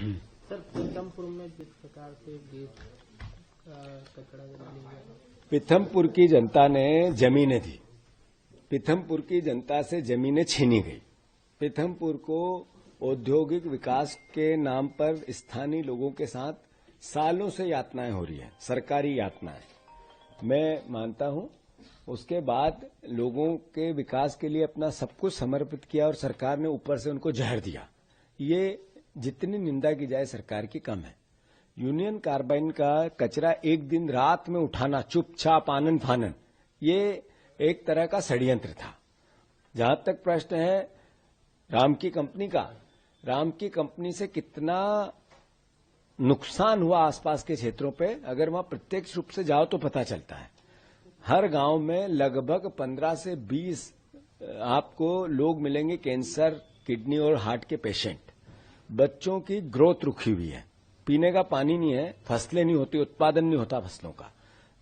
Sir, Pithampur में जिस प्रकार से गैस का कचरा जला लिया, पीथमपुर की जनता ने जमीनें दी, पीथमपुर की जनता से जमीनें छीनी गई। पीथमपुर को औद्योगिक विकास के नाम पर स्थानीय लोगों के साथ सालों से यातनाएं हो रही है, सरकारी यातनाएं। मैं मानता हूं उसके बाद लोगों के विकास के लिए अपना सब कुछ समर्पित किया और सरकार ने ऊपर से उनको जहर दिया। ये जितनी निंदा की जाए सरकार की कम है। यूनियन कार्बाइन का कचरा एक दिन रात में उठाना, चुपचाप आनन फानन, ये एक तरह का षड्यंत्र था। जहां तक प्रश्न है राम की कंपनी का, राम की कंपनी से कितना नुकसान हुआ आसपास के क्षेत्रों पे, अगर वहां प्रत्यक्ष रूप से जाओ तो पता चलता है। हर गांव में लगभग 15 से 20 आपको लोग मिलेंगे कैंसर, किडनी और हार्ट के पेशेंट। बच्चों की ग्रोथ रुकी हुई है, पीने का पानी नहीं है, फसलें नहीं होती, उत्पादन नहीं होता फसलों का।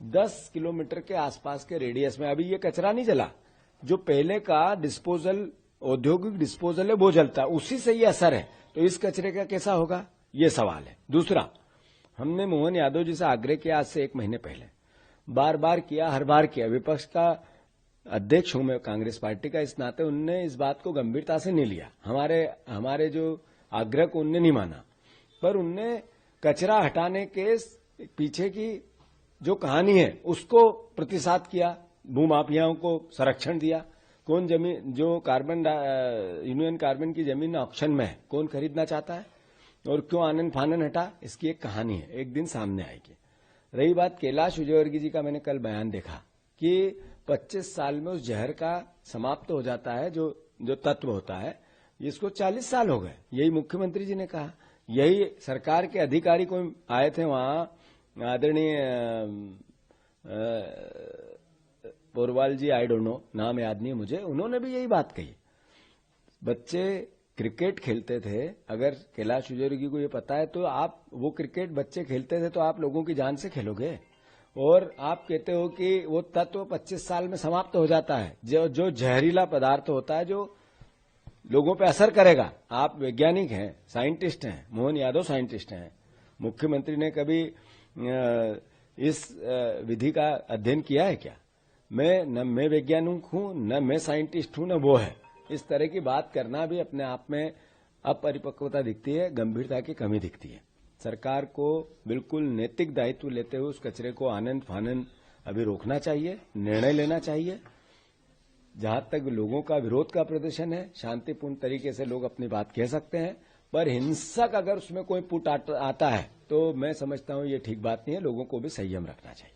10 किलोमीटर के आसपास के रेडियस में अभी ये कचरा नहीं जला, जो पहले का डिस्पोजल, औद्योगिक डिस्पोजल है वो जलता है, उसी से ये असर है। तो इस कचरे का कैसा होगा, ये सवाल है। दूसरा, हमने मोहन यादव जी से आग्रह किया आज से 1 महीने पहले, बार बार किया, हर बार किया। विपक्ष का अध्यक्ष हूं मैं कांग्रेस पार्टी का, इस नाते उनने इस बात को गंभीरता से नहीं लिया, हमारे जो आग्रह को उनने नहीं माना। पर उनने कचरा हटाने के पीछे की जो कहानी है उसको प्रतिसाद किया, भूमाफियाओं को संरक्षण दिया। कौन जमीन, जो कार्बन यूनियन कार्बाइन की जमीन ऑक्शन में है, कौन खरीदना चाहता है और क्यों आनन फानन हटा, इसकी एक कहानी है, एक दिन सामने आएगी। रही बात कैलाश विजयवर्गीय जी का, मैंने कल बयान देखा कि 25 साल में उस जहर का समाप्त हो जाता है, जो तत्व होता है। इसको 40 साल हो गए, यही मुख्यमंत्री जी ने कहा। यही सरकार के अधिकारी को आए थे वहां, आदरणीय पोरवाल जी, आई डोंट नो, नाम याद नहीं है मुझे, उन्होंने भी यही बात कही। बच्चे क्रिकेट खेलते थे, अगर कैलाश विजयवर्गीय को ये पता है तो आप, वो क्रिकेट बच्चे खेलते थे तो आप लोगों की जान से खेलोगे, और आप कहते हो कि वो तत्व 25 साल में समाप्त हो जाता है, जो जहरीला पदार्थ होता है, जो लोगों पे असर करेगा। आप वैज्ञानिक हैं, साइंटिस्ट हैं, मोहन यादव साइंटिस्ट हैं। मुख्यमंत्री ने कभी इस विधि का अध्ययन किया है क्या? मैं वैज्ञानिक हूं, न मैं साइंटिस्ट हूं, न वो है। इस तरह की बात करना भी अपने आप में अपरिपक्वता दिखती है, गंभीरता की कमी दिखती है। सरकार को बिल्कुल नैतिक दायित्व लेते हुए उस कचरे को आनन फानन अभी रोकना चाहिए, निर्णय लेना चाहिए। जहां तक लोगों का विरोध का प्रदर्शन है, शांतिपूर्ण तरीके से लोग अपनी बात कह सकते हैं, पर हिंसक अगर उसमें कोई पुट आता है तो मैं समझता हूं ये ठीक बात नहीं है। लोगों को भी संयम रखना चाहिए।